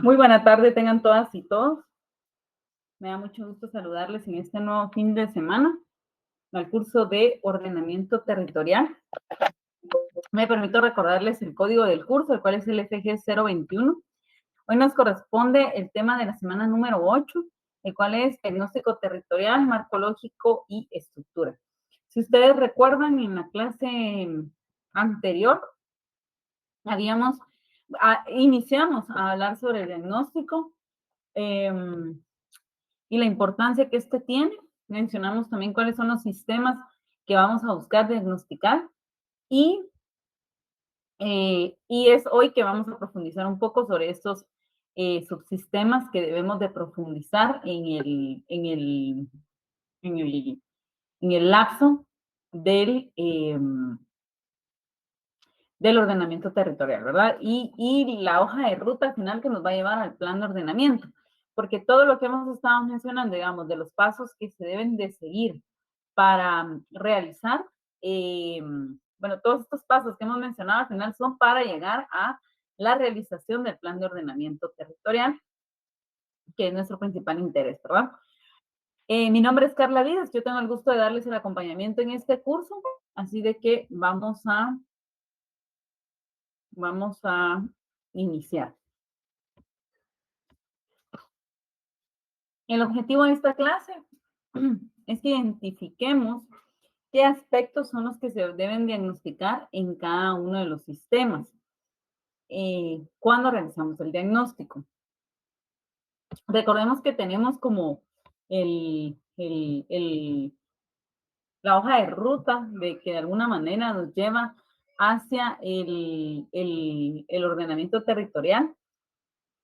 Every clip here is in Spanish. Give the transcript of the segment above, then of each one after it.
Muy buena tarde tengan todas y todos. Me da mucho gusto saludarles en este nuevo fin de semana al curso de ordenamiento territorial. Me permito recordarles el código del curso, el cual es el FG 021. Hoy nos corresponde el tema de la semana número 8, el cual es diagnóstico territorial, marco lógico y estructura. Si ustedes recuerdan, en la clase anterior iniciamos a hablar sobre el diagnóstico y la importancia que este tiene. Mencionamos también cuáles son los sistemas que vamos a buscar diagnosticar y es hoy que vamos a profundizar un poco sobre estos subsistemas que debemos de profundizar en el lapso del ordenamiento territorial, ¿verdad? Y la hoja de ruta final que nos va a llevar al plan de ordenamiento, porque todo lo que hemos estado mencionando, digamos, de los pasos que se deben de seguir para realizar, bueno, todos estos pasos que hemos mencionado al final son para llegar a la realización del plan de ordenamiento territorial, que es nuestro principal interés, ¿verdad? Mi nombre es Carla Vidas, yo tengo el gusto de darles el acompañamiento en este curso, así de que vamos a iniciar. El objetivo de esta clase es que identifiquemos qué aspectos son los que se deben diagnosticar en cada uno de los sistemas cuando realizamos el diagnóstico. Recordemos que tenemos como la hoja de ruta de que de alguna manera nos lleva hacia el ordenamiento territorial.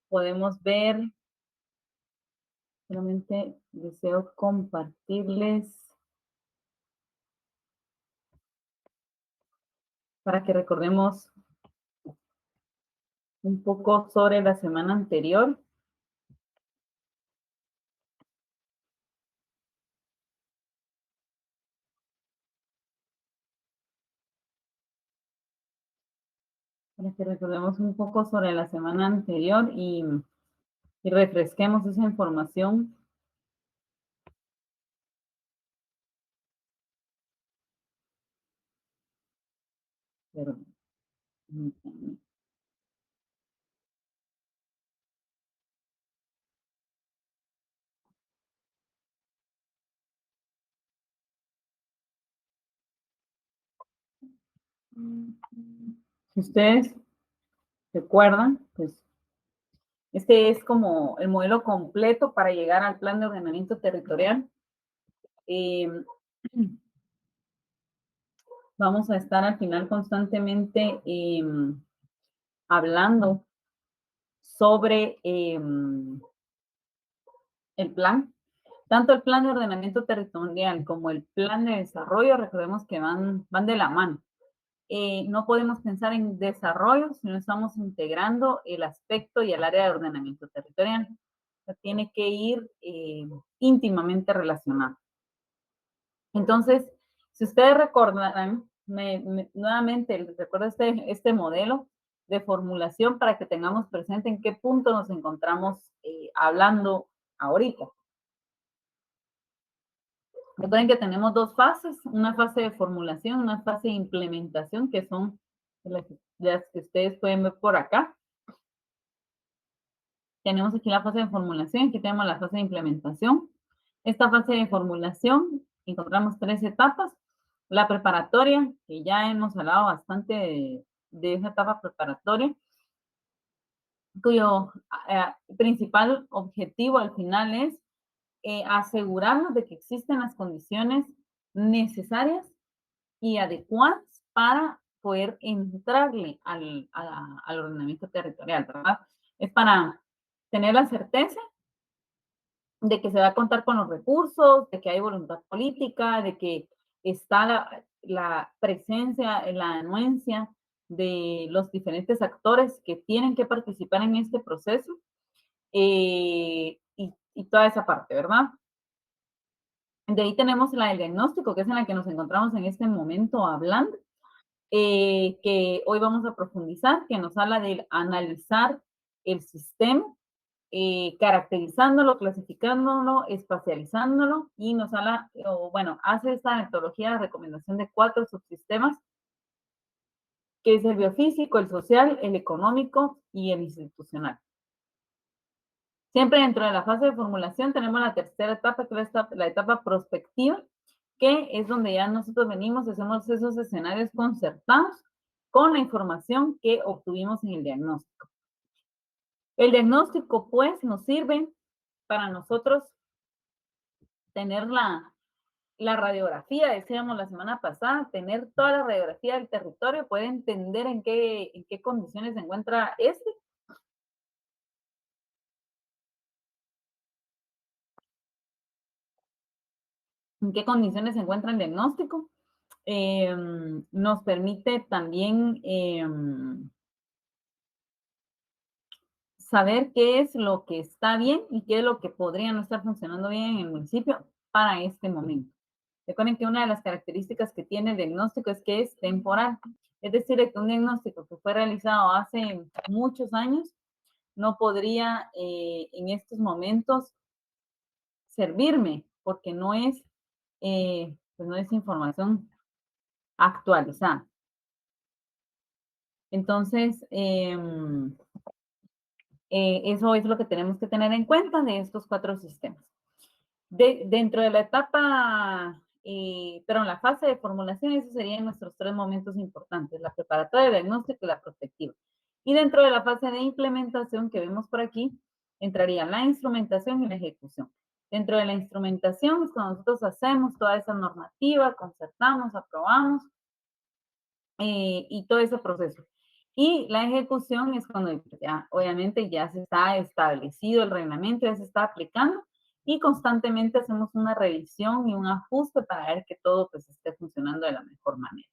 Podemos ver, solamente deseo compartirles para que recordemos un poco sobre la semana anterior. Para que recordemos un poco sobre la semana anterior y refresquemos esa información. Pero, si ustedes recuerdan, pues este es como el modelo completo para llegar al plan de ordenamiento territorial. Vamos a estar al final constantemente hablando sobre el plan. Tanto el plan de ordenamiento territorial como el plan de desarrollo, recordemos que van de la mano. No podemos pensar en desarrollo si no estamos integrando el aspecto y el área de ordenamiento territorial. O sea, tiene que ir íntimamente relacionado. Entonces, si ustedes recordarán, nuevamente les recuerdo este modelo de formulación para que tengamos presente en qué punto nos encontramos hablando ahorita. Recuerden que tenemos dos fases, una fase de formulación, una fase de implementación, que son las que ustedes pueden ver por acá. Tenemos aquí la fase de formulación, aquí tenemos la fase de implementación. Esta fase de formulación encontramos tres etapas. La preparatoria, que ya hemos hablado bastante de esa etapa preparatoria, cuyo principal objetivo al final es asegurarnos de que existen las condiciones necesarias y adecuadas para poder entrarle al ordenamiento territorial, ¿verdad? Es para tener la certeza de que se va a contar con los recursos, de que hay voluntad política, de que está la presencia, la anuencia de los diferentes actores que tienen que participar en este proceso y toda esa parte, ¿verdad? De ahí tenemos la del diagnóstico, que es en la que nos encontramos en este momento hablando, que hoy vamos a profundizar, que nos habla de analizar el sistema caracterizándolo, clasificándolo, espacializándolo y nos habla, o bueno, hace esta metodología de recomendación de 4 subsistemas, que es el biofísico, el social, el económico y el institucional. Siempre dentro de la fase de formulación tenemos la tercera etapa, que es la etapa prospectiva, que es donde ya nosotros venimos, hacemos esos escenarios concertados con la información que obtuvimos en el diagnóstico. El diagnóstico, pues, nos sirve para nosotros tener la radiografía, decíamos la semana pasada, tener toda la radiografía del territorio, poder entender en qué condiciones se encuentra en qué condiciones se encuentra el diagnóstico. Nos permite también saber qué es lo que está bien y qué es lo que podría no estar funcionando bien en el municipio para este momento. Recuerden que una de las características que tiene el diagnóstico es que es temporal. Es decir, que un diagnóstico que fue realizado hace muchos años no podría en estos momentos servirme porque pues no es información actualizada. Entonces, eso es lo que tenemos que tener en cuenta de estos 4 sistemas. Dentro de la etapa, pero en la fase de formulación, esos serían nuestros 3 momentos importantes, la preparatoria, el diagnóstico y la prospectiva. Y dentro de la fase de implementación que vemos por aquí, entraría la instrumentación y la ejecución. Dentro de la instrumentación es cuando nosotros hacemos toda esa normativa, concertamos, aprobamos, y todo ese proceso. Y la ejecución es cuando ya, obviamente, ya se está establecido el reglamento, ya se está aplicando y constantemente hacemos una revisión y un ajuste para ver que todo pues esté funcionando de la mejor manera.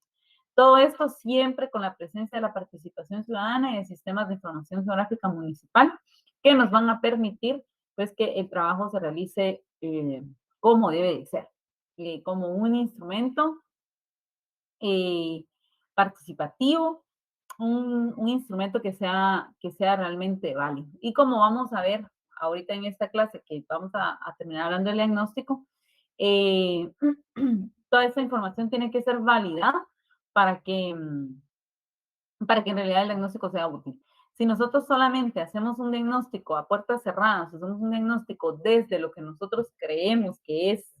Todo esto siempre con la presencia de la participación ciudadana y de sistemas de información geográfica municipal que nos van a permitir pues que el trabajo se realice como debe de ser, como un instrumento eh, participativo, un instrumento que sea realmente válido. Y como vamos a ver ahorita en esta clase, que vamos a terminar hablando del diagnóstico, eh, toda esta información tiene que ser válida para que, para que en realidad el diagnóstico sea útil. Si nosotros solamente hacemos un diagnóstico a puertas cerradas, hacemos un diagnóstico desde lo que nosotros creemos que es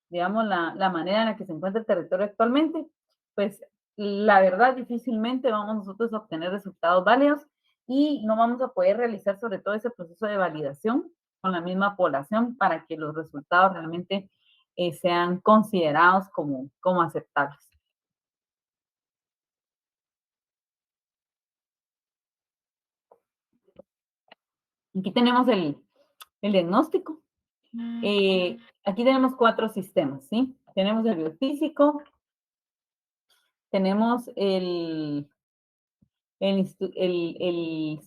digamos, la manera en la que se encuentra el territorio actualmente, pues la verdad difícilmente vamos nosotros a obtener resultados válidos y no vamos a poder realizar sobre todo ese proceso de validación con la misma población para que los resultados realmente sean considerados como aceptables. Aquí tenemos el diagnóstico. Aquí tenemos 4 sistemas, ¿sí? Tenemos el biofísico, tenemos el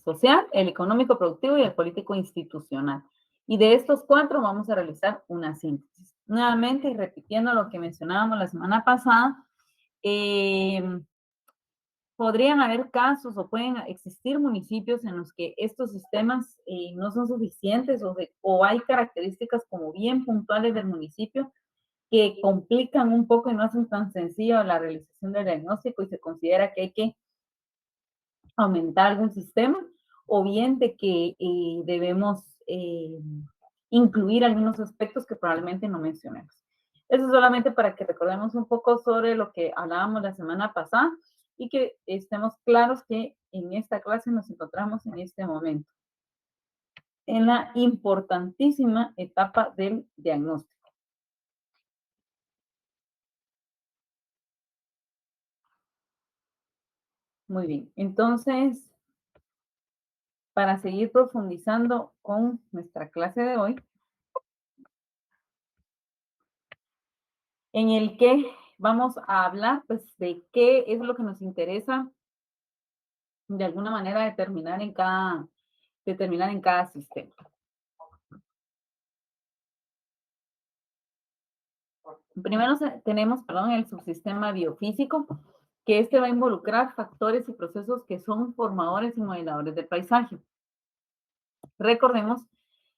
social, el económico productivo y el político institucional. Y de estos 4 vamos a realizar una síntesis. Nuevamente, y repitiendo lo que mencionábamos la semana pasada, podrían haber casos o pueden existir municipios en los que estos sistemas no son suficientes o hay características como bien puntuales del municipio que complican un poco y no hacen tan sencillo la realización del diagnóstico y se considera que hay que aumentar algún sistema o bien de que debemos incluir algunos aspectos que probablemente no mencionemos. Eso es solamente para que recordemos un poco sobre lo que hablábamos la semana pasada y que estemos claros que en esta clase nos encontramos en este momento, en la importantísima etapa del diagnóstico. Muy bien, entonces, para seguir profundizando con nuestra clase de hoy, en el que vamos a hablar pues, de qué es lo que nos interesa de alguna manera determinar en cada sistema. Primero tenemos, perdón, el subsistema biofísico, que este va a involucrar factores y procesos que son formadores y modeladores del paisaje. Recordemos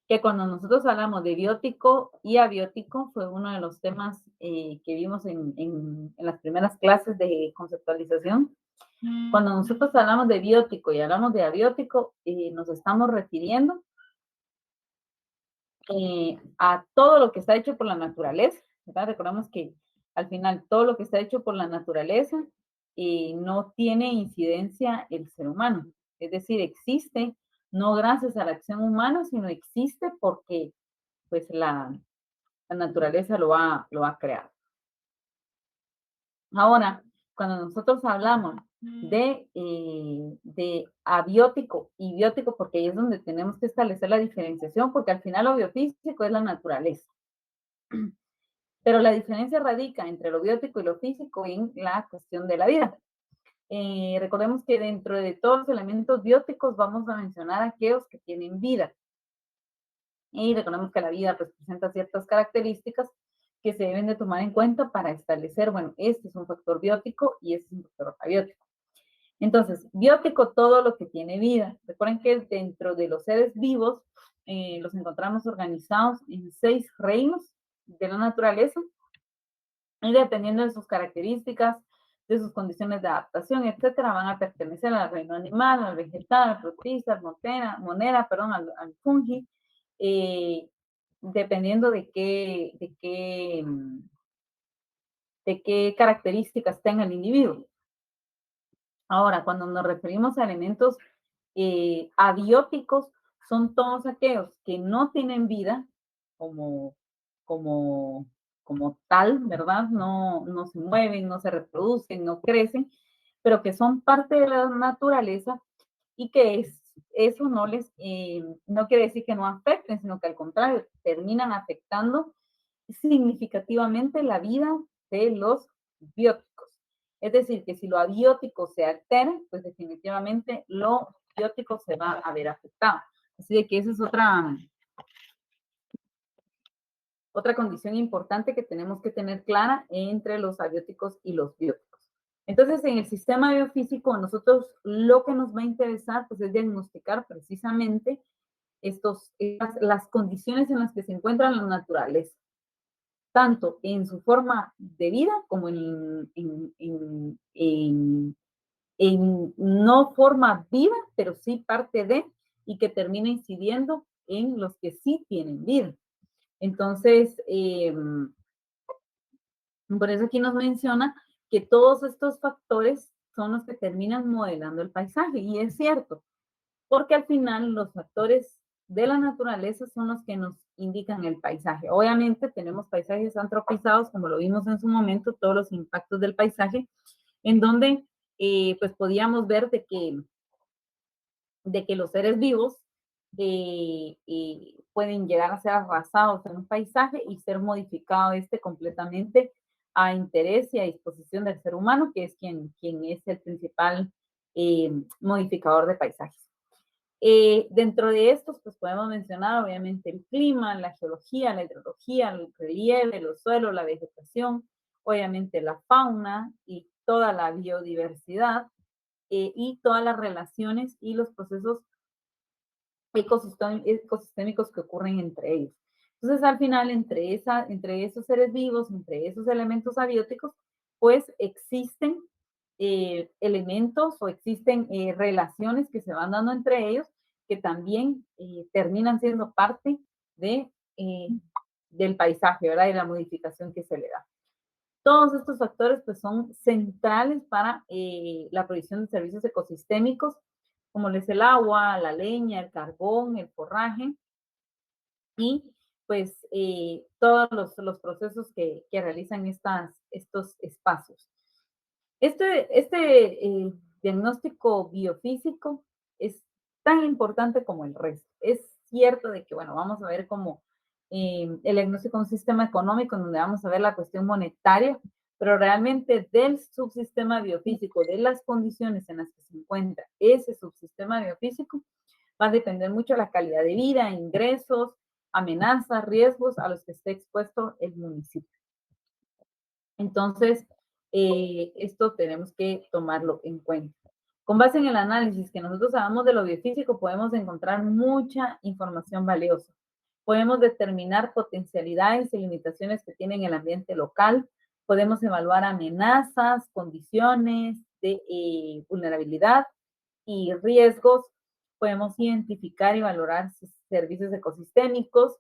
que cuando nosotros hablamos de biótico y abiótico, fue uno de los temas que vimos en las primeras clases de conceptualización. Cuando nosotros hablamos de biótico y hablamos de abiótico, nos estamos refiriendo a todo lo que está hecho por la naturaleza, ¿verdad? Recordamos que al final todo lo que está hecho por la naturaleza no tiene incidencia el ser humano. Es decir, existe no gracias a la acción humana, sino existe porque pues la naturaleza lo ha creado. Ahora, cuando nosotros hablamos de abiótico y biótico, porque ahí es donde tenemos que establecer la diferenciación, porque al final lo biofísico es la naturaleza. Pero la diferencia radica entre lo biótico y lo físico en la cuestión de la vida. Recordemos que dentro de todos los elementos bióticos vamos a mencionar aquellos que tienen vida. Y recordemos que la vida pues, presenta ciertas características que se deben de tomar en cuenta para establecer, bueno, este es un factor biótico y este es un factor abiótico. Entonces, biótico, todo lo que tiene vida. Recuerden que dentro de los seres vivos los encontramos organizados en 6 reinos de la naturaleza y dependiendo de sus características, de sus condiciones de adaptación, etcétera, van a pertenecer al reino animal, al vegetal, al protista, al monera, perdón, al fungi, dependiendo de qué características tenga el individuo. Ahora, cuando nos referimos a elementos abióticos, son todos aquellos que no tienen vida como, como, como tal, ¿verdad? No se mueven, no se reproducen, no crecen, pero que son parte de la naturaleza y que eso no quiere decir que no afecten, sino que al contrario, terminan afectando significativamente la vida de los bióticos. Es decir, que si lo abiótico se altera, pues definitivamente lo biótico se va a ver afectado. Así de que esa es otra condición importante que tenemos que tener clara entre los abióticos y los bióticos. Entonces, en el sistema biofísico, nosotros lo que nos va a interesar pues, es diagnosticar precisamente las condiciones en las que se encuentra la naturaleza, tanto en su forma de vida como en no forma viva, pero sí parte de, y que termina incidiendo en los que sí tienen vida. Entonces, por eso aquí nos menciona que todos estos factores son los que terminan modelando el paisaje, y es cierto, porque al final los factores de la naturaleza son los que nos indican el paisaje. Obviamente tenemos paisajes antropizados, como lo vimos en su momento, todos los impactos del paisaje, en donde pues podíamos ver de que los seres vivos pueden llegar a ser arrasados en un paisaje y ser modificado completamente a interés y a disposición del ser humano, que es quien es el principal modificador de paisajes. Dentro de estos, pues podemos mencionar obviamente el clima, la geología, la hidrología, el relieve, los suelos, la vegetación, obviamente la fauna y toda la biodiversidad y todas las relaciones y los procesos ecosistémicos que ocurren entre ellos. Entonces, al final, entre esos seres vivos, entre esos elementos abióticos, pues existen elementos o existen relaciones que se van dando entre ellos que también terminan siendo parte de, del paisaje, ¿verdad? Y la modificación que se le da. Todos estos factores pues, son centrales para la provisión de servicios ecosistémicos, como es el agua, la leña, el carbón, el forraje y pues todos los procesos que realizan estos espacios. Este diagnóstico biofísico es tan importante como el resto. Es cierto de que, bueno, vamos a ver cómo el diagnóstico de un sistema económico en donde vamos a ver la cuestión monetaria, pero realmente del subsistema biofísico, de las condiciones en las que se encuentra ese subsistema biofísico, va a depender mucho de la calidad de vida, ingresos, amenazas, riesgos a los que esté expuesto el municipio. Entonces, esto tenemos que tomarlo en cuenta. Con base en el análisis que nosotros hagamos de lo biofísico, podemos encontrar mucha información valiosa. Podemos determinar potencialidades y limitaciones que tiene el ambiente local. Podemos evaluar amenazas, condiciones de vulnerabilidad y riesgos. Podemos identificar y valorar servicios ecosistémicos.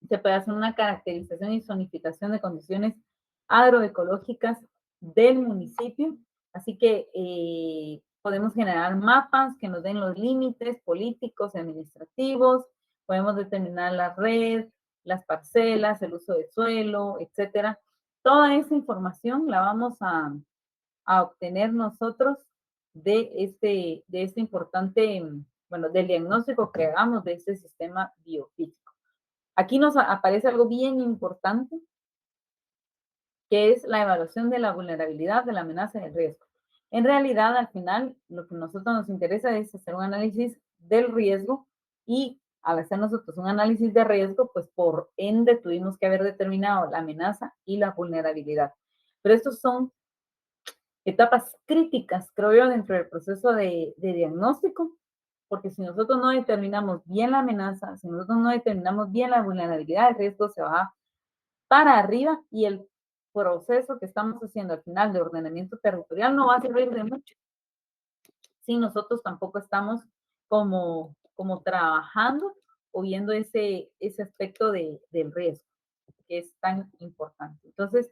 Se puede hacer una caracterización y zonificación de condiciones agroecológicas del municipio. Así que podemos generar mapas que nos den los límites políticos y administrativos. Podemos determinar la red, las parcelas, el uso de suelo, etcétera. Toda esa información la vamos a obtener nosotros de este importante, bueno, del diagnóstico que hagamos de este sistema biofísico. Aquí nos aparece algo bien importante, que es la evaluación de la vulnerabilidad, de la amenaza y del riesgo. En realidad, al final, lo que a nosotros nos interesa es hacer un análisis del riesgo y al hacer nosotros un análisis de riesgo, pues por ende tuvimos que haber determinado la amenaza y la vulnerabilidad. Pero estos son etapas críticas, creo yo, dentro del proceso de diagnóstico, porque si nosotros no determinamos bien la amenaza, si nosotros no determinamos bien la vulnerabilidad, el riesgo se va para arriba y el proceso que estamos haciendo al final de ordenamiento territorial no va a servir de mucho si nosotros tampoco estamos como trabajando o viendo ese aspecto del riesgo que es tan importante. Entonces,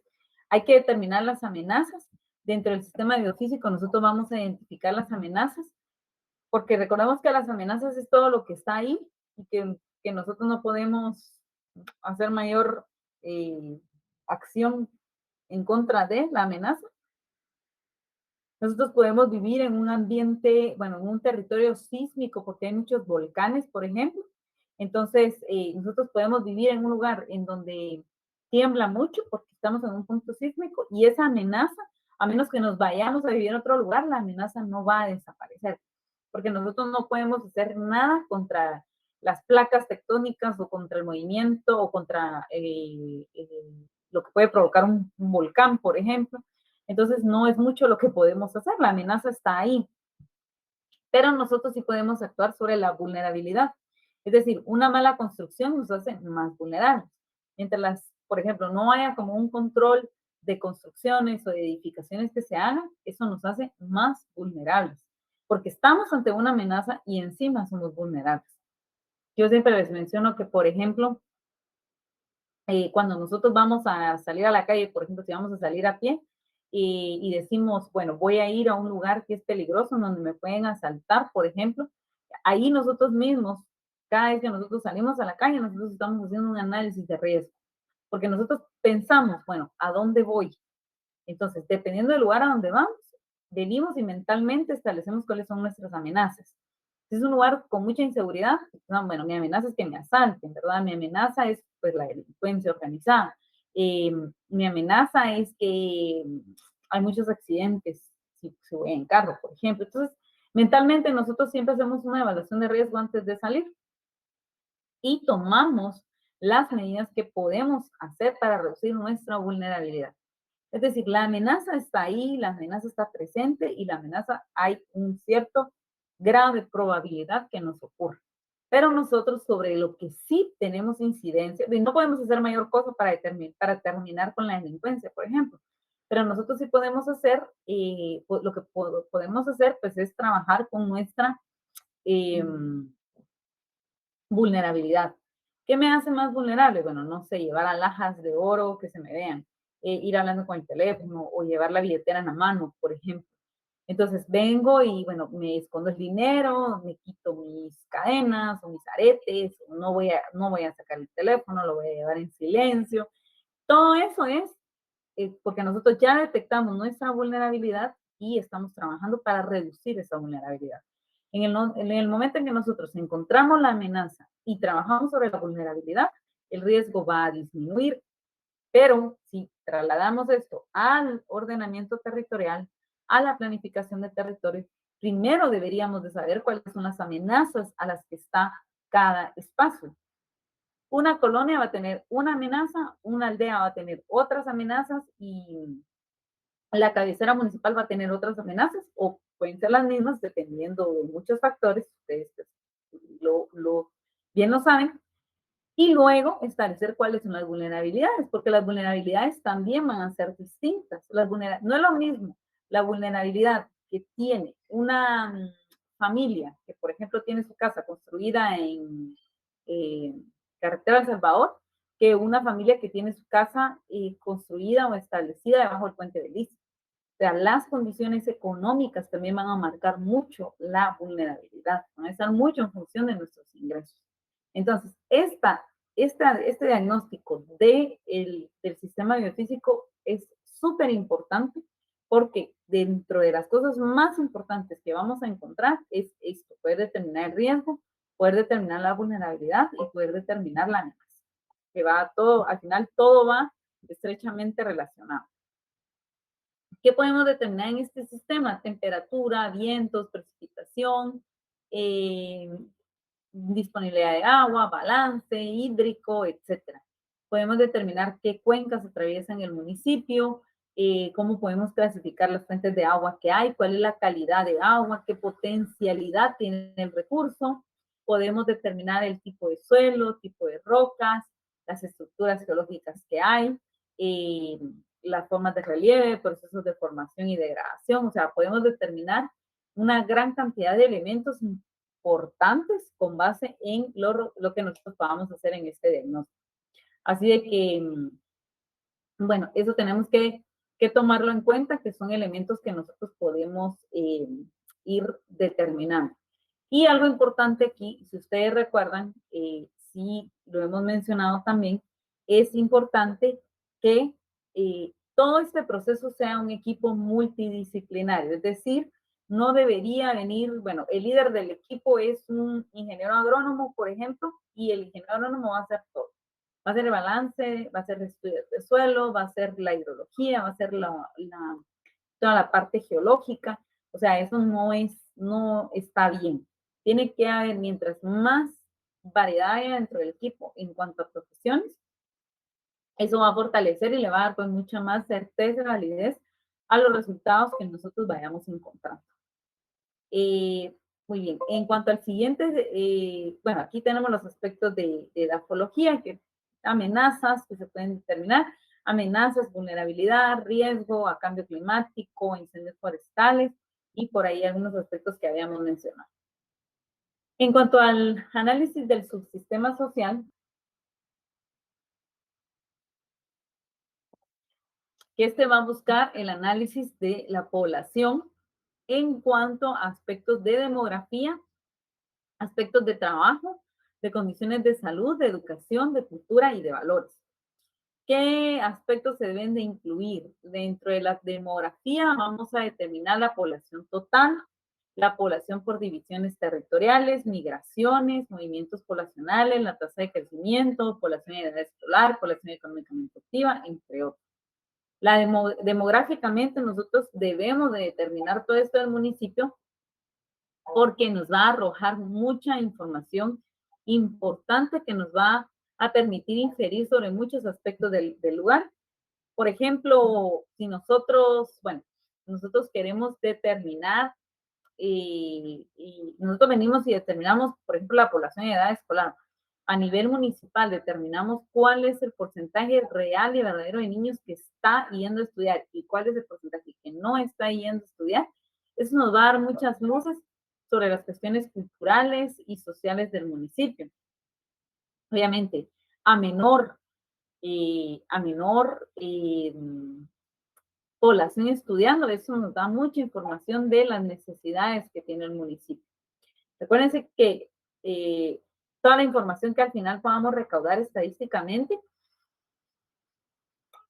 hay que determinar las amenazas. Dentro del sistema biofísico nosotros vamos a identificar las amenazas, porque recordemos que las amenazas es todo lo que está ahí y que nosotros no podemos hacer mayor acción en contra de la amenaza. Nosotros podemos vivir en un ambiente, bueno, en un territorio sísmico, porque hay muchos volcanes, por ejemplo. Entonces, nosotros podemos vivir en un lugar en donde tiembla mucho porque estamos en un punto sísmico y esa amenaza, a menos que nos vayamos a vivir en otro lugar, la amenaza no va a desaparecer, porque nosotros no podemos hacer nada contra las placas tectónicas o contra el movimiento o contra lo que puede provocar un volcán, por ejemplo. Entonces, no es mucho lo que podemos hacer, la amenaza está ahí, pero nosotros sí podemos actuar sobre la vulnerabilidad. Es decir, una mala construcción nos hace más vulnerables. Mientras por ejemplo, no haya como un control de construcciones o de edificaciones que se hagan, eso nos hace más vulnerables, porque estamos ante una amenaza y encima somos vulnerables. Yo siempre les menciono que, por ejemplo, cuando nosotros vamos a salir a la calle, por ejemplo, si vamos a salir a pie y decimos, bueno, voy a ir a un lugar que es peligroso, donde me pueden asaltar, por ejemplo, ahí nosotros mismos, cada vez que nosotros salimos a la calle, nosotros estamos haciendo un análisis de riesgo, porque nosotros pensamos, bueno, ¿a dónde voy? Entonces, dependiendo del lugar a donde vamos, venimos y mentalmente establecemos cuáles son nuestras amenazas. Si es un lugar con mucha inseguridad, no, bueno, mi amenaza es que me asalten, ¿verdad? Mi amenaza es pues la delincuencia organizada. Mi amenaza es que hay muchos accidentes si voy en carro, por ejemplo. Entonces, mentalmente nosotros siempre hacemos una evaluación de riesgo antes de salir y tomamos las medidas que podemos hacer para reducir nuestra vulnerabilidad. Es decir, la amenaza está ahí, la amenaza está presente y la amenaza hay un cierto grado de probabilidad que nos ocurra. Pero nosotros sobre lo que sí tenemos incidencia, no podemos hacer mayor cosa para terminar con la delincuencia, por ejemplo, pero nosotros sí podemos hacer, pues lo que podemos hacer pues es trabajar con nuestra vulnerabilidad. ¿Qué me hace más vulnerable? Bueno, no sé, llevar alhajas de oro que se me vean, ir hablando con el teléfono o llevar la billetera en la mano, por ejemplo. Entonces vengo y, bueno, me escondo el dinero, me quito mis cadenas o mis aretes, no voy a sacar el teléfono, lo voy a llevar en silencio. Todo eso es porque nosotros ya detectamos nuestra vulnerabilidad y estamos trabajando para reducir esa vulnerabilidad. En el momento en que nosotros encontramos la amenaza y trabajamos sobre la vulnerabilidad, el riesgo va a disminuir, pero si trasladamos esto al ordenamiento territorial, a la planificación de territorio, primero deberíamos de saber cuáles son las amenazas a las que está cada espacio. Una colonia va a tener una amenaza, una aldea va a tener otras amenazas y la cabecera municipal va a tener otras amenazas o pueden ser las mismas dependiendo de muchos factores. Ustedes pues, bien lo saben. Y luego establecer cuáles son las vulnerabilidades, porque las vulnerabilidades también van a ser distintas. No es lo mismo la vulnerabilidad que tiene una familia que, por ejemplo, tiene su casa construida en Carretera El Salvador, que una familia que tiene su casa construida o establecida debajo del puente de Liz. O sea, las condiciones económicas también van a marcar mucho la vulnerabilidad, van a estar mucho en función de nuestros ingresos. Entonces, este diagnóstico del sistema biofísico es súper importante porque dentro de las cosas más importantes que vamos a encontrar es esto, poder determinar el riesgo, poder determinar la vulnerabilidad y poder determinar la amenaza, que va todo, al final todo va estrechamente relacionado. ¿Qué podemos determinar en este sistema? Temperatura, vientos, precipitación, disponibilidad de agua, balance hídrico, etcétera. Podemos determinar qué cuencas atraviesan el municipio, cómo podemos clasificar las fuentes de agua que hay, cuál es la calidad de agua, qué potencialidad tiene el recurso. Podemos determinar el tipo de suelo, tipo de rocas, las estructuras geológicas que hay, las formas de relieve, procesos de formación y degradación. O sea, podemos determinar una gran cantidad de elementos importantes con base en lo que nosotros podamos hacer en este diagnóstico. Así de que, bueno, eso tenemos que tomarlo en cuenta, que son elementos que nosotros podemos ir determinando. Y algo importante aquí, si ustedes recuerdan, sí lo hemos mencionado también, es importante que todo este proceso sea un equipo multidisciplinario, es decir, no debería venir, bueno, el líder del equipo es un ingeniero agrónomo, por ejemplo, y el ingeniero agrónomo va a hacer todo. Va a ser el balance, va a ser el estudio de suelo, va a ser la hidrología, va a ser toda la parte geológica. O sea, eso no está bien. Tiene que haber, mientras más variedad haya dentro del equipo en cuanto a profesiones, eso va a fortalecer y le va a dar pues mucha más certeza y validez a los resultados que nosotros vayamos encontrando. Muy bien, en cuanto al siguiente, bueno, aquí tenemos los aspectos de edafología, que amenazas que se pueden determinar, amenazas, vulnerabilidad, riesgo a cambio climático, incendios forestales y por ahí algunos aspectos que habíamos mencionado. En cuanto al análisis del subsistema social, que este va a buscar el análisis de la población en cuanto a aspectos de demografía, aspectos de trabajo, de condiciones de salud, de educación, de cultura y de valores. ¿Qué aspectos se deben de incluir? Dentro de la demografía vamos a determinar la población total, la población por divisiones territoriales, migraciones, movimientos poblacionales, la tasa de crecimiento, población en edad escolar, población económicamente activa, entre otros. Demográficamente nosotros debemos de determinar todo esto del municipio porque nos va a arrojar mucha información importante que nos va a permitir inferir sobre muchos aspectos del lugar. Por ejemplo, si nosotros, bueno, nosotros queremos determinar y nosotros venimos y determinamos, por ejemplo, la población de edad escolar. A nivel municipal determinamos cuál es el porcentaje real y verdadero de niños que está yendo a estudiar y cuál es el porcentaje que no está yendo a estudiar. Eso nos va a dar muchas luces sobre las cuestiones culturales y sociales del municipio. Obviamente, a menor población estudiando, eso nos da mucha información de las necesidades que tiene el municipio. Recuérdense que toda la información que al final podamos recaudar estadísticamente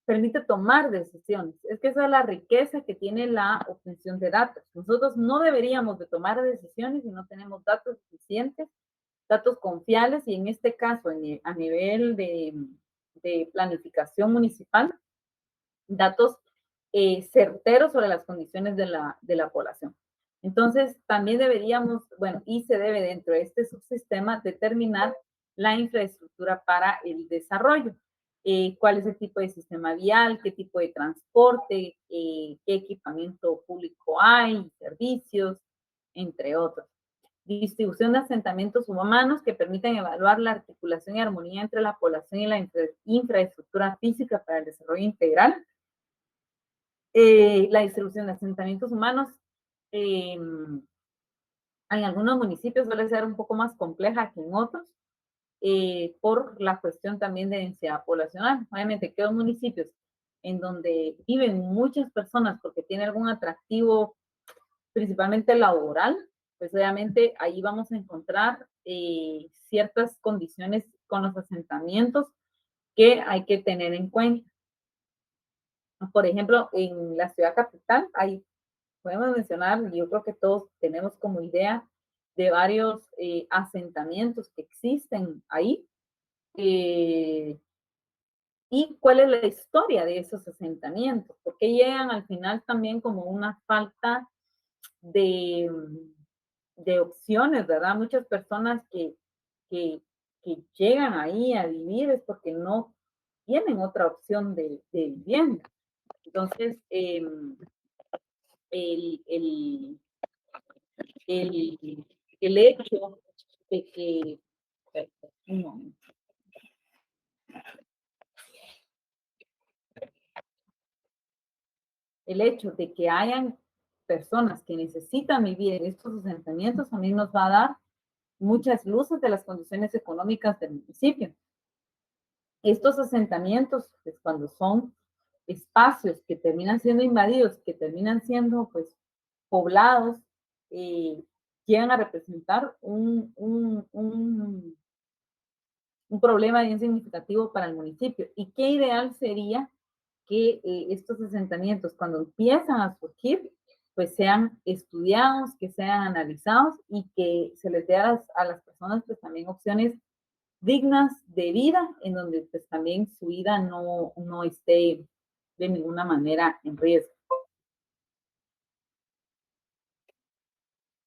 permite tomar decisiones. Es que esa es la riqueza que tiene la obtención de datos. Nosotros no deberíamos de tomar decisiones si no tenemos datos suficientes, datos confiables y en este caso a nivel de planificación municipal, datos certeros sobre las condiciones de la población. Entonces, también deberíamos, bueno, y se debe dentro de este subsistema determinar la infraestructura para el desarrollo. cuál es el tipo de sistema vial, qué tipo de transporte, qué equipamiento público hay, servicios, entre otros. Distribución de asentamientos humanos que permitan evaluar la articulación y armonía entre la población y la infraestructura física para el desarrollo integral. La distribución de asentamientos humanos en algunos municipios suele ser un poco más compleja que en otros, por la cuestión también de densidad poblacional. Obviamente, quedan municipios en donde viven muchas personas porque tiene algún atractivo, principalmente laboral, pues obviamente ahí vamos a encontrar ciertas condiciones con los asentamientos que hay que tener en cuenta. Por ejemplo, en la ciudad capital, ahí podemos mencionar, yo creo que todos tenemos como idea de varios asentamientos que existen ahí, eh, y cuál es la historia de esos asentamientos, porque llegan al final también como una falta de, de opciones, ¿verdad? Muchas personas que, que, llegan ahí a vivir es porque no tienen otra opción de vivienda. Entonces, el, el, el, el hecho de que, un momento, el hecho de que hayan personas que necesitan vivir en estos asentamientos también nos va a dar muchas luces de las condiciones económicas del municipio. Estos asentamientos, pues, cuando son espacios que terminan siendo invadidos, que terminan siendo pues poblados, eh, llegan a representar un problema bien significativo para el municipio. Y qué ideal sería que estos asentamientos, cuando empiezan a surgir, pues sean estudiados, que sean analizados y que se les dé a las personas pues también opciones dignas de vida, en donde pues también su vida no esté de ninguna manera en riesgo.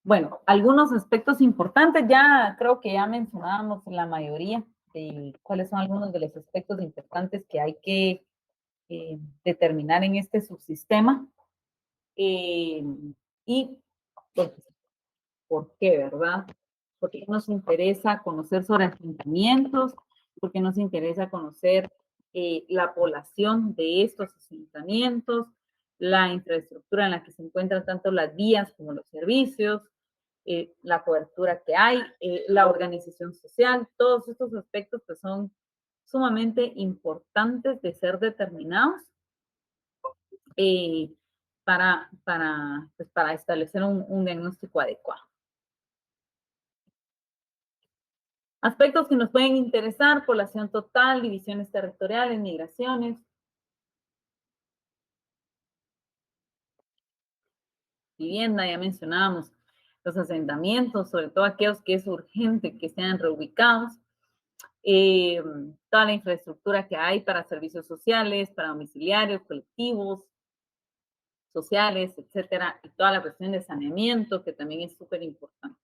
Bueno, algunos aspectos importantes, ya creo que ya mencionábamos la mayoría de cuáles son algunos de los aspectos importantes que hay que determinar en este subsistema. Eh, y pues, ¿por qué, verdad? Porque nos interesa conocer sobre asentamientos, porque nos interesa conocer la población de estos asentamientos, la infraestructura en la que se encuentran tanto las vías como los servicios, la cobertura que hay, la organización social, todos estos aspectos que son sumamente importantes de ser determinados eh, pues para establecer un diagnóstico adecuado. Aspectos que nos pueden interesar: población total, divisiones territoriales, migraciones. Vivienda, ya mencionábamos, los asentamientos, sobre todo aquellos que es urgente que sean reubicados. Toda la infraestructura que hay para servicios sociales, para domiciliarios, colectivos, sociales, etcétera, y toda la cuestión de saneamiento, que también es súper importante.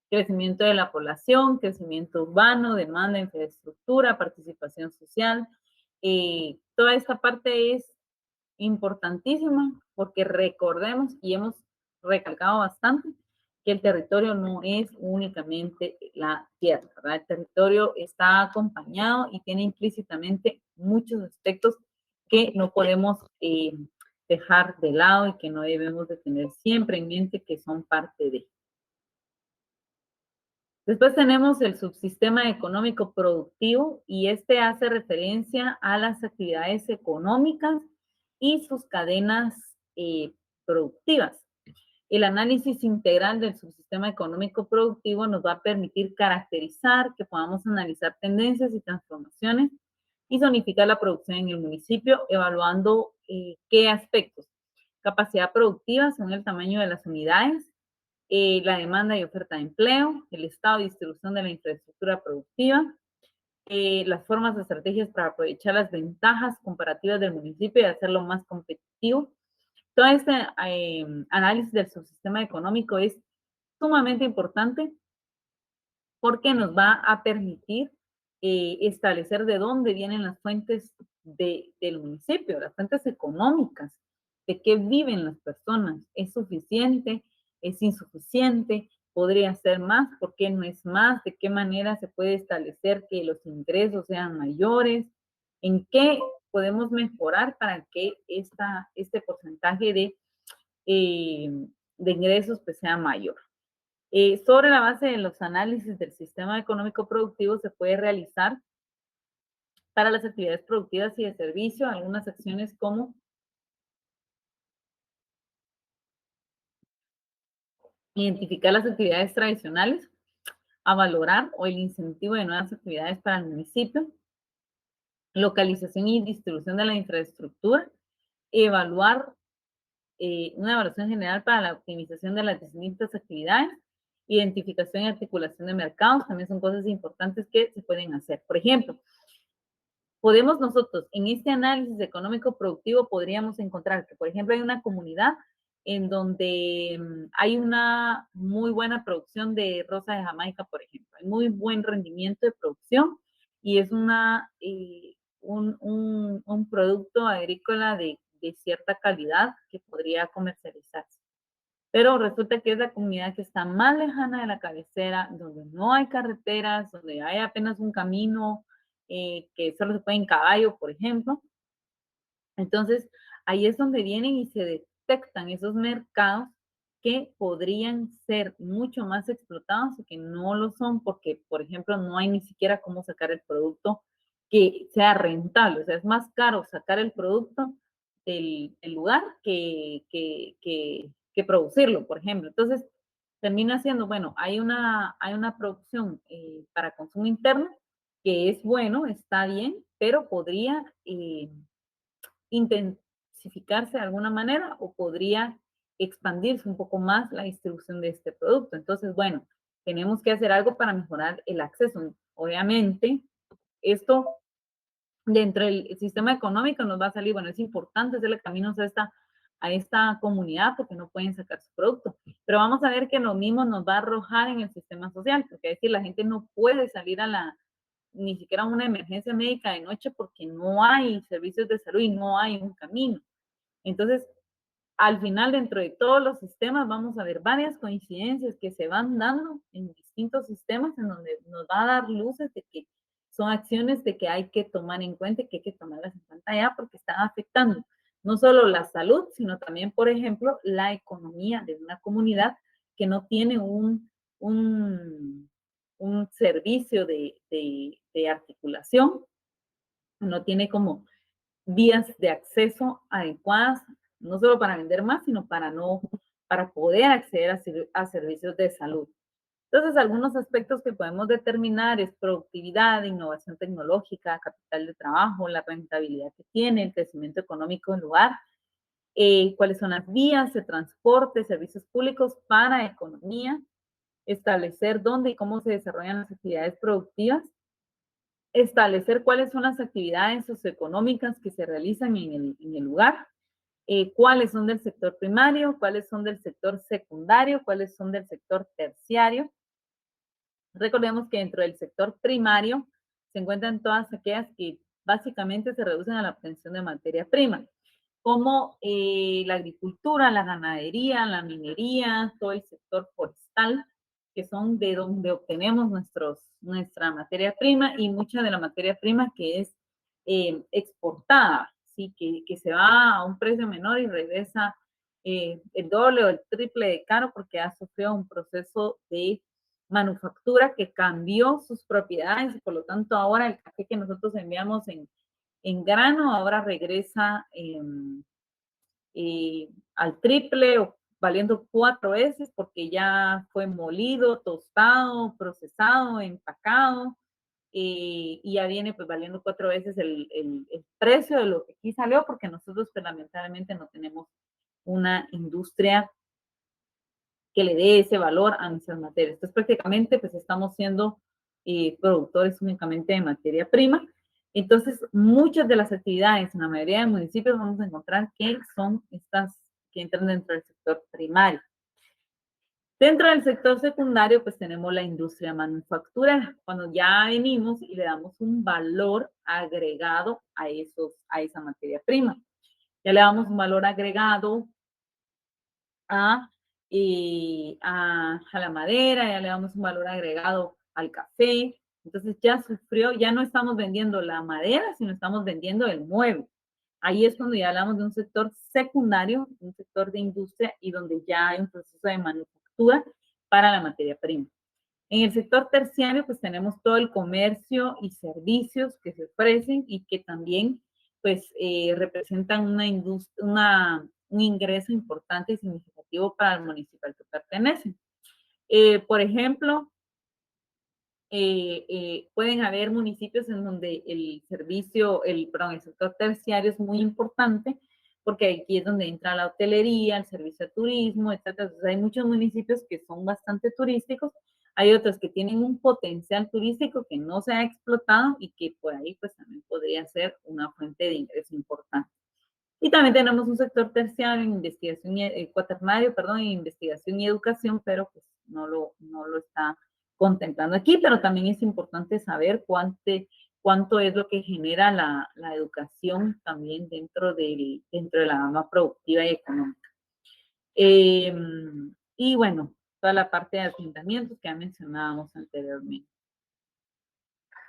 Crecimiento de la población, crecimiento urbano, demanda de infraestructura, participación social. Toda esta parte es importantísima porque recordemos y hemos recalcado bastante que el territorio no es únicamente la tierra, ¿verdad? El territorio está acompañado y tiene implícitamente muchos aspectos que no podemos dejar de lado y que no debemos de tener siempre en mente que son parte de. Después tenemos el subsistema económico productivo y este hace referencia a las actividades económicas y sus cadenas productivas. El análisis integral del subsistema económico productivo nos va a permitir caracterizar, que podamos analizar tendencias y transformaciones y zonificar la producción en el municipio, evaluando qué aspectos. Capacidad productiva según el tamaño de las unidades, la demanda y oferta de empleo, el estado y distribución de la infraestructura productiva, las formas de estrategias para aprovechar las ventajas comparativas del municipio y hacerlo más competitivo. Todo este análisis del subsistema económico es sumamente importante porque nos va a permitir establecer de dónde vienen las fuentes del municipio, las fuentes económicas, de qué viven las personas. ¿Es suficiente? ¿Es insuficiente? ¿Podría ser más? ¿Por qué no es más? ¿De qué manera se puede establecer que los ingresos sean mayores? ¿En qué podemos mejorar para que este porcentaje de ingresos pues, sea mayor? Sobre la base de los análisis del sistema económico productivo se puede realizar para las actividades productivas y de servicio algunas acciones como identificar las actividades tradicionales, a valorar o el incentivo de nuevas actividades para el municipio, localización y distribución de la infraestructura, evaluar una evaluación general para la optimización de las distintas actividades, identificación y articulación de mercados, también son cosas importantes que se pueden hacer. Por ejemplo, podemos nosotros en este análisis económico productivo podríamos encontrar que, por ejemplo, hay una comunidad en donde hay una muy buena producción de rosa de Jamaica, por ejemplo. Hay muy buen rendimiento de producción y es un producto agrícola de cierta calidad que podría comercializarse. Pero resulta que es la comunidad que está más lejana de la cabecera, donde no hay carreteras, donde hay apenas un camino que solo se puede en caballo, por ejemplo. Entonces, ahí es donde vienen y se detectan esos mercados que podrían ser mucho más explotados y que no lo son porque, por ejemplo, no hay ni siquiera cómo sacar el producto que sea rentable. O sea, es más caro sacar el producto del lugar que producirlo, por ejemplo. Entonces, termina siendo, bueno, hay una producción para consumo interno que es bueno, está bien, pero podría intensificarse de alguna manera o podría expandirse un poco más la distribución de este producto. Entonces, bueno, tenemos que hacer algo para mejorar el acceso. Obviamente, esto dentro del sistema económico nos va a salir, bueno, es importante hacerle caminos a esta comunidad porque no pueden sacar su producto. Pero vamos a ver que lo mismo nos va a arrojar en el sistema social, porque es decir, la gente no puede salir ni siquiera a una emergencia médica de noche porque no hay servicios de salud y no hay un camino. Entonces, al final, dentro de todos los sistemas, vamos a ver varias coincidencias que se van dando en distintos sistemas en donde nos va a dar luces de que son acciones de que hay que tomar en cuenta y que hay que tomarlas en cuenta ya porque están afectando no solo la salud, sino también, por ejemplo, la economía de una comunidad que no tiene un servicio de articulación, no tiene como vías de acceso adecuadas, no solo para vender más, sino para poder acceder a servicios de salud. Entonces, algunos aspectos que podemos determinar es productividad, innovación tecnológica, capital de trabajo, la rentabilidad que tiene, el crecimiento económico del lugar, cuáles son las vías de transporte, servicios públicos para economía, establecer dónde y cómo se desarrollan las actividades productivas, establecer cuáles son las actividades socioeconómicas que se realizan en el lugar, cuáles son del sector primario, cuáles son del sector secundario, cuáles son del sector terciario. Recordemos que dentro del sector primario se encuentran todas aquellas que básicamente se reducen a la obtención de materia prima, como la agricultura, la ganadería, la minería, todo el sector forestal, que son de donde obtenemos nuestra materia prima y mucha de la materia prima que es exportada, ¿sí? que se va a un precio menor y regresa el doble o el triple de caro porque ha sufrido un proceso de manufactura que cambió sus propiedades y por lo tanto ahora el café que nosotros enviamos en grano ahora regresa al triple o valiendo 4 veces porque ya fue molido, tostado, procesado, empacado y ya viene pues valiendo 4 veces el precio de lo que aquí salió porque nosotros pues, lamentablemente no tenemos una industria que le dé ese valor a nuestras materias. Entonces prácticamente pues estamos siendo productores únicamente de materia prima. Entonces muchas de las actividades en la mayoría de municipios vamos a encontrar que son estas que entran dentro del sector primario. Dentro del sector secundario, pues tenemos la industria manufacturera, cuando ya venimos y le damos un valor agregado a esa materia prima. Ya le damos un valor agregado a, a la madera, ya le damos un valor agregado al café. Entonces ya sufrió, ya no estamos vendiendo la madera, sino estamos vendiendo el mueble. Ahí es cuando ya hablamos de un sector secundario, un sector de industria y donde ya hay un proceso de manufactura para la materia prima. En el sector terciario, pues tenemos todo el comercio y servicios que se ofrecen y que también, pues, representan un ingreso importante y significativo para el municipio al que pertenecen. Por ejemplo, pueden haber municipios en donde el servicio, el sector terciario es muy importante, porque aquí es donde entra la hotelería, el servicio de turismo, etcétera. Entonces, hay muchos municipios que son bastante turísticos, hay otros que tienen un potencial turístico que no se ha explotado y que por ahí pues también podría ser una fuente de ingreso importante. Y también tenemos un sector terciario en investigación cuaternario, perdón, en investigación y educación, pero pues no lo está contemplando aquí, pero también es importante saber cuánto es lo que genera la educación también dentro de la gama productiva y económica. Eh, y bueno, toda la parte de asentamientos que ya mencionábamos anteriormente.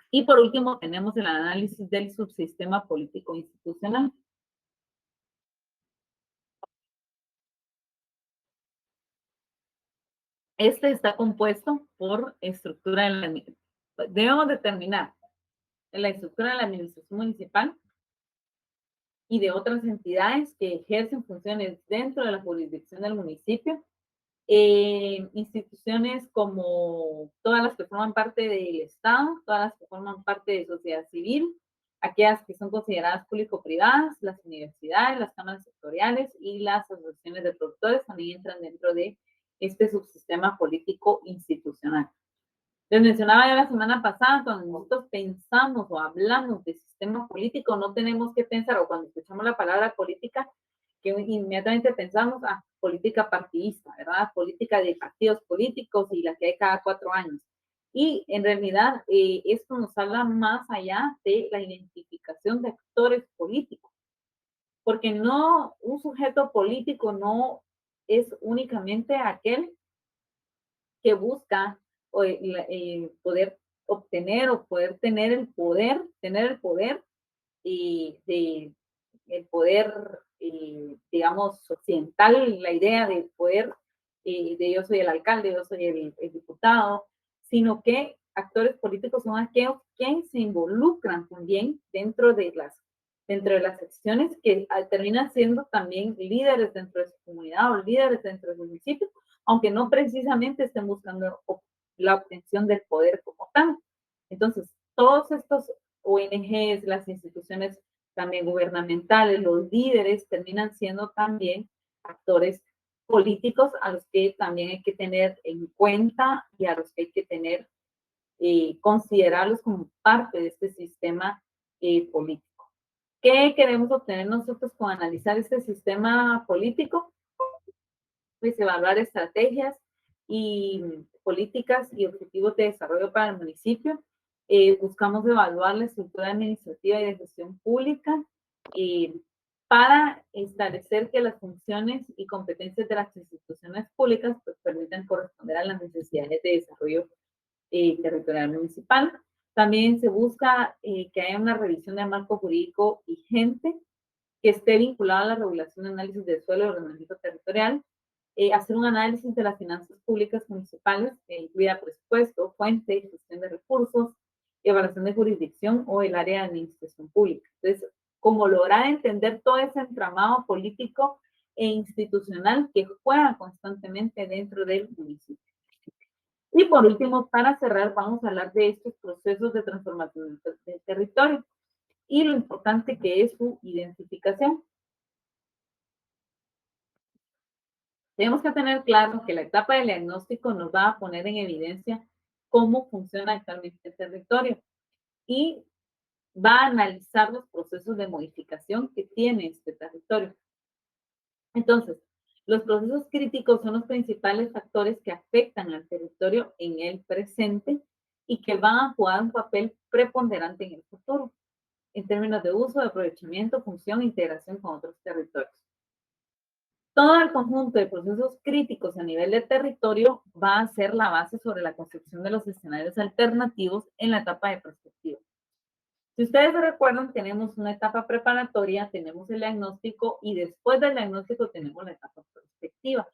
Y por último, tenemos el análisis del subsistema político institucional. Este está compuesto por estructura de la, debemos determinar la estructura de la administración municipal y de otras entidades que ejercen funciones dentro de la jurisdicción del municipio, instituciones como todas las que forman parte del Estado, todas las que forman parte de sociedad civil, aquellas que son consideradas público-privadas, las universidades, las cámaras sectoriales y las asociaciones de productores también entran dentro de este subsistema político institucional. Les mencionaba ya la semana pasada, cuando nosotros pensamos o hablamos de sistema político, no tenemos que pensar, o cuando escuchamos la palabra política, que inmediatamente pensamos a política partidista, ¿verdad? Política de partidos políticos y la que hay cada 4 años. Y en realidad esto nos habla más allá de la identificación de actores políticos, porque no, un sujeto político no es únicamente aquel que busca poder obtener o poder tener el poder de el poder, digamos, occidental, la idea de poder de yo soy el alcalde, yo soy el diputado, sino que actores políticos son aquellos que se involucran también dentro de las secciones que terminan siendo también líderes dentro de su comunidad o líderes dentro de su municipio, aunque no precisamente estén buscando la obtención del poder como tal. Entonces, todos estos ONGs, las instituciones también gubernamentales, los líderes terminan siendo también actores políticos a los que también hay que tener en cuenta y a los que hay que tener, considerarlos como parte de este sistema político. ¿Qué queremos obtener nosotros con analizar este sistema político? Pues evaluar estrategias y políticas y objetivos de desarrollo para el municipio. Buscamos evaluar la estructura administrativa y de gestión pública eh, para establecer que las funciones y competencias de las instituciones públicas pues, permitan corresponder a las necesidades de desarrollo territorial municipal. También se busca que haya una revisión del marco jurídico vigente que esté vinculado a la regulación de análisis de suelo y ordenamiento territorial, hacer un análisis de las finanzas públicas municipales, que incluya presupuesto, fuente, gestión de recursos, evaluación de jurisdicción o el área de administración pública. Entonces, como lograr entender todo ese entramado político e institucional que juega constantemente dentro del municipio. Y por último, para cerrar, vamos a hablar de estos procesos de transformación del territorio y lo importante que es su identificación. Tenemos que tener claro que la etapa del diagnóstico nos va a poner en evidencia cómo funciona actualmente el territorio y va a analizar los procesos de modificación que tiene este territorio. Entonces, Los procesos críticos son los principales factores que afectan al territorio en el presente y que van a jugar un papel preponderante en el futuro, en términos de uso, de aprovechamiento, función e integración con otros territorios. Todo el conjunto de procesos críticos a nivel de territorio va a ser la base sobre la construcción de los escenarios alternativos en la etapa de prospectiva. Si ustedes se recuerdan, tenemos una etapa preparatoria, tenemos el diagnóstico y después del diagnóstico tenemos la etapa prospectiva.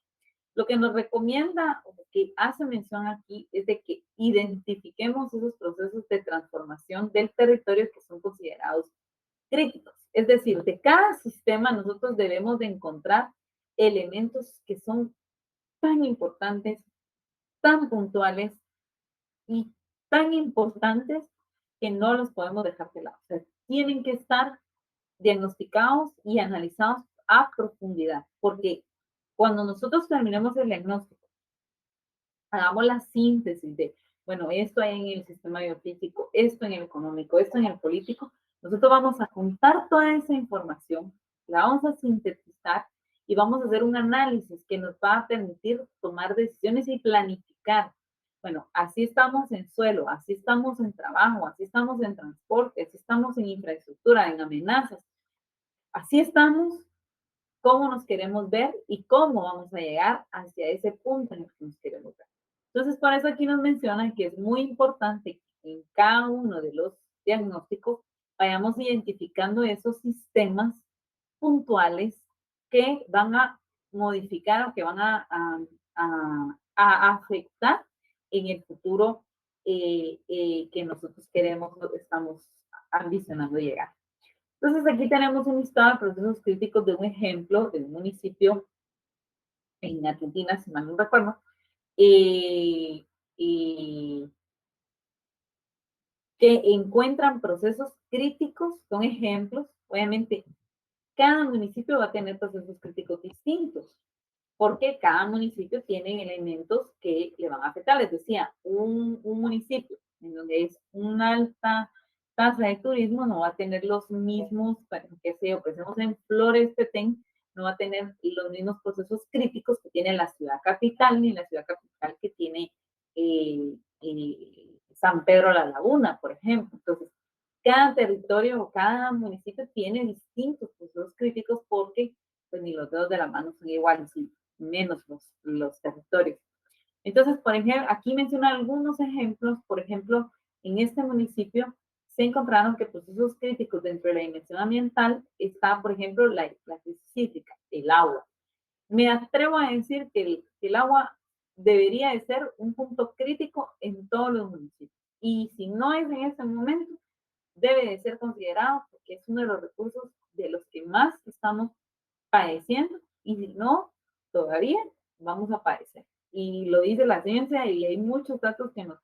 Lo que nos recomienda o que hace mención aquí es de que identifiquemos esos procesos de transformación del territorio que son considerados críticos. Es decir, de cada sistema nosotros debemos de encontrar elementos que son tan importantes, tan puntuales y tan importantes que no los podemos dejar de lado. O sea, tienen que estar diagnosticados y analizados a profundidad, porque cuando nosotros terminemos el diagnóstico, hagamos la síntesis de, bueno, esto hay en el sistema biofísico, esto en el económico, esto en el político, nosotros vamos a juntar toda esa información, la vamos a sintetizar y vamos a hacer un análisis que nos va a permitir tomar decisiones y planificar. Bueno, así estamos en suelo, así estamos en trabajo, así estamos en transporte, así estamos en infraestructura, en amenazas, así estamos, cómo nos queremos ver y cómo vamos a llegar hacia ese punto en el que nos queremos ver. Entonces, por eso aquí nos mencionan que es muy importante que en cada uno de los diagnósticos vayamos identificando esos sistemas puntuales que van a modificar o que van a afectar en el futuro que nosotros queremos, estamos ambicionando llegar. Entonces, aquí tenemos un listado de procesos críticos de un ejemplo de un municipio en Argentina, si mal no recuerdo, eh, eh, que encuentran procesos críticos, son ejemplos. Obviamente, cada municipio va a tener procesos críticos distintos, porque cada municipio tiene elementos que le van a afectar. Les decía, un municipio en donde es una alta tasa de turismo no va a tener los mismos, qué sé yo, pensemos en Flores Petén, no va a tener los mismos procesos críticos que tiene la ciudad capital, ni la ciudad capital que tiene San Pedro la Laguna, por ejemplo. Entonces, cada territorio o cada municipio tiene distintos procesos críticos porque pues, ni los dedos de la mano son iguales y menos los territorios. Entonces, por ejemplo, aquí menciono algunos ejemplos. Por ejemplo, en este municipio se encontraron que procesos críticos dentro de la dimensión ambiental está, por ejemplo, la crisis hídrica, el agua. Me atrevo a decir que el agua debería de ser un punto crítico en todos los municipios. Y si no es en este momento, debe de ser considerado porque es uno de los recursos de los que más estamos padeciendo y si no, todavía vamos a padecer. Y lo dice la ciencia y hay muchos datos que nos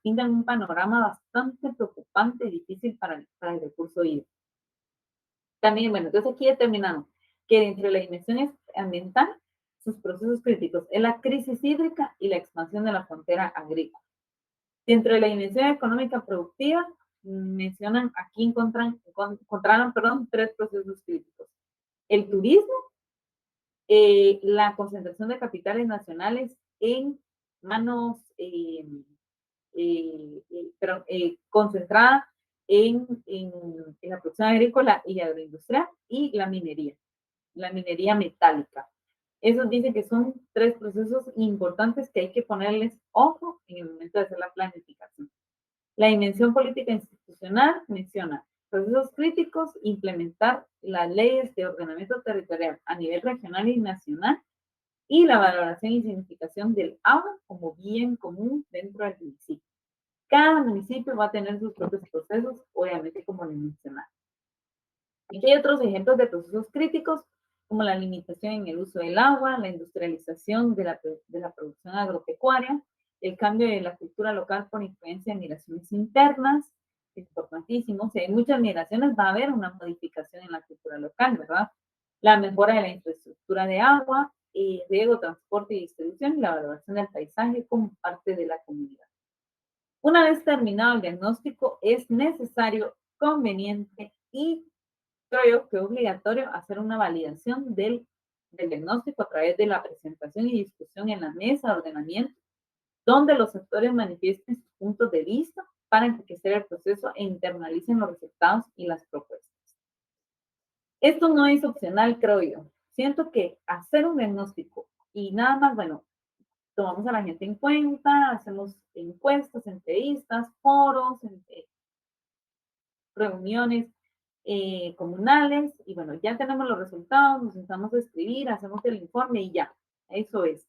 pintan un panorama bastante preocupante y difícil para el recurso hídrico. También, bueno, entonces aquí determinamos que dentro de la dimensión ambiental, sus procesos críticos es la crisis hídrica y la expansión de la frontera agrícola. Dentro de la dimensión económica productiva, mencionan, aquí encontraron, perdón, tres procesos críticos. El turismo, la concentración de capitales nacionales en manos, pero, concentrada en la producción agrícola y agroindustrial y la minería metálica. Esos dicen que son tres procesos importantes que hay que ponerles ojo en el momento de hacer la planificación. La dimensión política institucional menciona procesos críticos, implementar las leyes de ordenamiento territorial a nivel regional y nacional y la valoración y significación del agua como bien común dentro del municipio. Cada municipio va a tener sus propios procesos, obviamente como les mencionaba. Aquí hay otros ejemplos de procesos críticos, como la limitación en el uso del agua, la industrialización de la producción agropecuaria, el cambio de la cultura local por influencia de migraciones internas, es importantísimo. Si hay muchas migraciones, va a haber una modificación en la cultura local, ¿verdad? La mejora de la infraestructura de agua, riego, transporte y distribución, y la valoración del paisaje como parte de la comunidad. Una vez terminado el diagnóstico, es necesario, conveniente y creo yo que obligatorio hacer una validación del del diagnóstico a través de la presentación y discusión en la mesa de ordenamiento, donde los actores manifiesten sus puntos de vista para enriquecer el proceso e internalicen los resultados y las propuestas. Esto no es opcional, creo yo. Siento que hacer un diagnóstico y nada más, bueno, tomamos a la gente en cuenta, hacemos encuestas, entrevistas, foros, reuniones comunales y bueno, ya tenemos los resultados, nos sentamos a escribir, hacemos el informe y ya, eso es.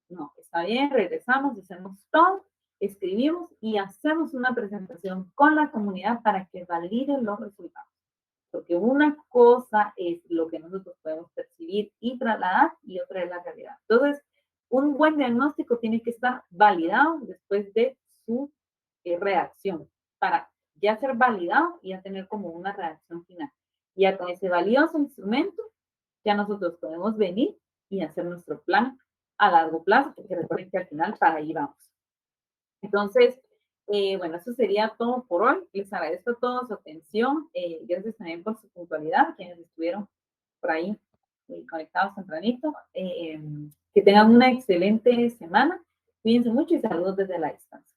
No, está bien, regresamos, hacemos todo, escribimos y hacemos una presentación con la comunidad para que validen los resultados. Porque una cosa es lo que nosotros podemos percibir y trasladar y otra es la realidad. Entonces, un buen diagnóstico tiene que estar validado después de su reacción para ya ser validado y ya tener como una reacción final. Y ya con ese valioso instrumento, ya nosotros podemos venir y hacer nuestro plan a largo plazo, porque recuerden que al final para ahí vamos. Entonces, bueno, eso sería todo por hoy. Les agradezco a todos su atención. Gracias también por su puntualidad, quienes estuvieron por ahí conectados tempranito. Que tengan una excelente semana. Cuídense mucho y saludos desde la distancia.